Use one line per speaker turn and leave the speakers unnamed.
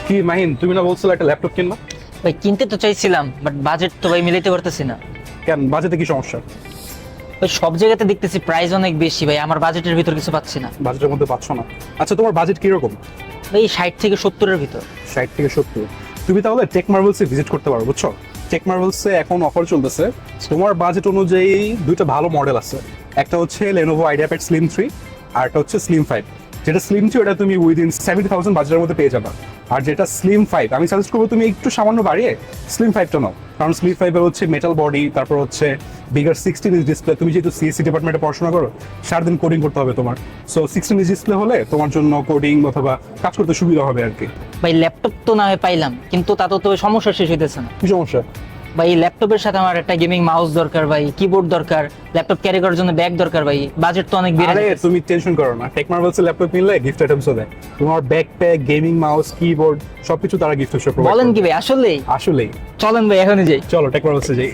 কি মাহিন, তুমি না বলছিলে একটা ল্যাপটপ কিনবা?
ভাই কিনতে তো চাইছিলাম, বাট বাজেট তো ভাই মিলাইতে পারতেছি না।
কেন, বাজেটে কি সমস্যা?
ভাই সব জায়গাতে দেখতেছি প্রাইস অনেক বেশি, ভাই আমার বাজেটের ভিতর কিছু পাচ্ছি না।
বাজেটের মধ্যে পাচ্ছ না? আচ্ছা, তোমার বাজেট কিরকম?
ভাই 60 থেকে 70-এর ভিতর।
60 থেকে 70? তুমি তাহলে টেক মার্ভেলসে ভিজিট করতে পারো, বুঝছো? টেক মার্ভেলসে এখন অফার চলতেছে। তোমার বাজেট অনুযায়ী দুইটা ভালো মডেল আছে। একটা হচ্ছে লেনোভো আইডিয়াপ্যাড স্লিম 3, আর একটা হচ্ছে স্লিম 5। যেটা স্লিম 3 ওটা তুমি উইদিন 70,000 বাজেটের মধ্যে পেয়ে যাবে। আর যেটা স্লিম 5, আমি সাজেস্ট করবো তুমি একটু সামান্য বাড়িয়ে স্লিম 5টা নাও। কারণ স্লিম 5 এর হচ্ছে মেটাল বডি, তারপর হচ্ছে বিগার 16 ইঞ্চ ডিসপ্লে। তুমি যেহেতু সিএসসি ডিপার্টমেন্টে পড়াশোনা করো, সারাদিন কোডিং করতে হবে তোমার। সো 16 ইঞ্চ ডিসপ্লে হলে তোমার জন্য কোডিং অথবা কাজ করতে সুবিধা হবে আর কি।
ভাই ল্যাপটপ তো না হয় পাইলাম, কিন্তু তাতেও তো সমস্যা শেষ হইতেছে না।
কি সমস্যা?
ভাই ল্যাপটপের সাথে আমার একটা গেমিং মাউস দরকার, ভাই কিবোর্ড দরকার, ল্যাপটপ ক্যারি করার জন্য ব্যাগ দরকার। ভাই বাজেট তো অনেক বেড়ে
আরে
যাচ্ছে।
তুমি টেনশন করো না, টেক মার্ভেলসের ল্যাপটপ কিনলে গিফট আইটেমসও দেয়। তোমার ব্যাকপ্যাক, গেমিং মাউস, কিবোর্ড সবকিছু তারা গিফট হিসেবে প্রোভাইড
বলেন
করে।
কি ভাই আসলেই?
আসলেই।
চলেন ভাই এখনই যাই।
চলো টেক মার্ভেলসে যাই।